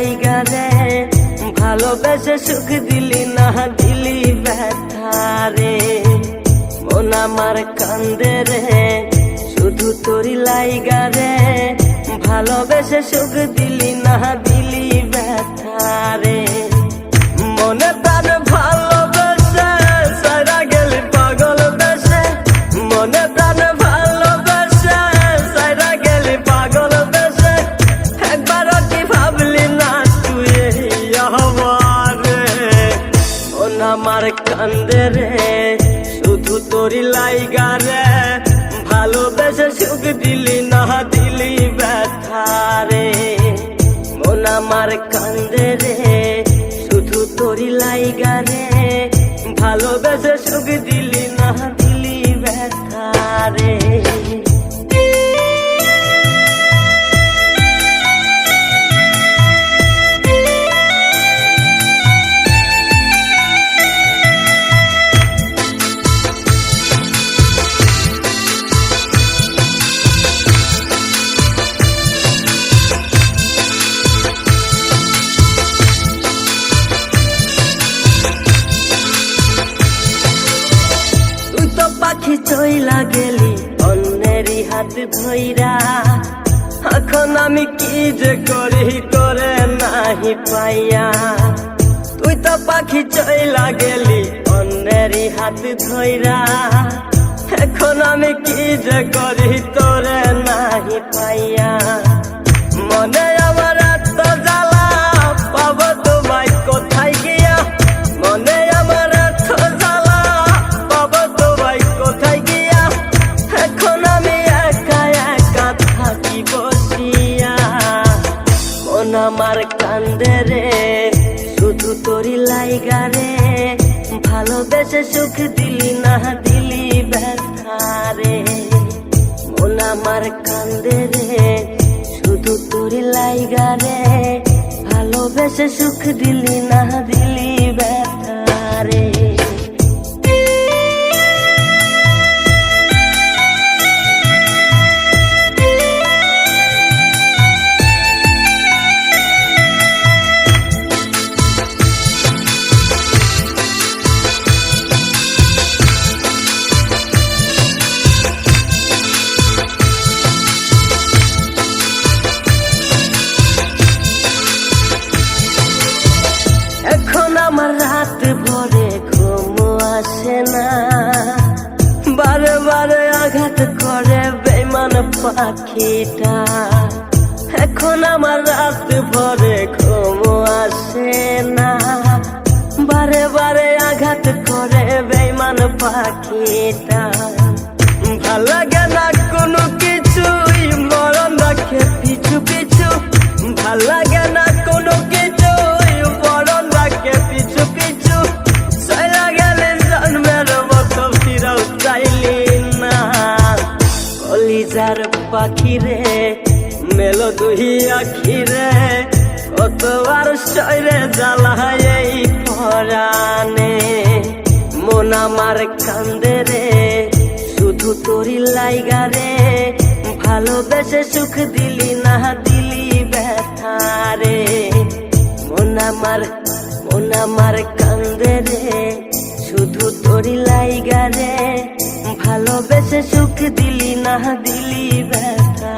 লাইগা রে ভালোবেসে সুখ দিলি না দিলি ব্যথা রে মন আমার কান্দে রে শুধু তোরি লাইগা রে ভালোবেসে সুখ দিলি না দিলি ব্যথা রে মনে প্রাণ ভালোবেসে সারা গেলি পাগল বেশে মনে প্রাণ ভালোবেসে সারা গেলি পাগল বেশে একবারও কি ভাবলি না তুই আমারে মন আমার কান্দে রে শুধু তোরি লাইগা রে ভালোবেসে সুখ দিলি না দিলি ব্যথা রে মন আমার কান্দে রে শুধু তোরি লাইগা রে ভালোবেসে সুখ দিলি না দিলি ব্যথা রে পাখি চইলা গেলি অন্যেরই হাত ধইরা এখন আমি কি যে করি তোরে নাহি পাইয়া তুই তো পাখি চইলা গেলি অন্যেরই হাত ধইরা এখন আমি কি যে করি তোরে নাহি পাইয়া মনে আমার এত জ্বালা পাবো তোমায় কোথায় গিয়া মনে আমার এত জ্বালা পাবো তোমায় কোথায় গিয়া এখন আমি একা একা থাকি বসিয়া মন আমার কান্দে রে শুধু তোরি লাইগা রে ভালোবেসে সুখ দিলি না দিলি ব্যথা রে মন আমার কান্দে রে শুধু তোরি লাইগা রে ভালোবেসে সুখ দিলি না দিলি ব্যথা রে এখন আমার রাত ভরে ঘুম আসে না বারে বারে আঘাত করে বেঈমান পাখিটা এখন আমার রাত ভরে ঘুম আসে না বারে বারে আঘাত করে বেঈমান পাখিটা ভাল লাগে না কোনো কিছুই মরণ রাখে পিছু পিছু ভাল লাগে না কোনো কিছুই মরণ রাখে পিছু পিছু চলা গেলে জন্মের মতো ফিরেও চাইলি না কলিজার পাখি রে মেলো দুই আখি রে কতবার শরীরে জ্বালায় এই পরাণে মন আমার কান্দে রে শুধু তোরি লাইগা রে ভালোবেসে সুখ দিলি না দিলি ব্যথা রে মন আমার কান্দে রে শুধু তোরি লাইগা রে ভালোবেসে সুখ দিলি না দিলি ব্যথা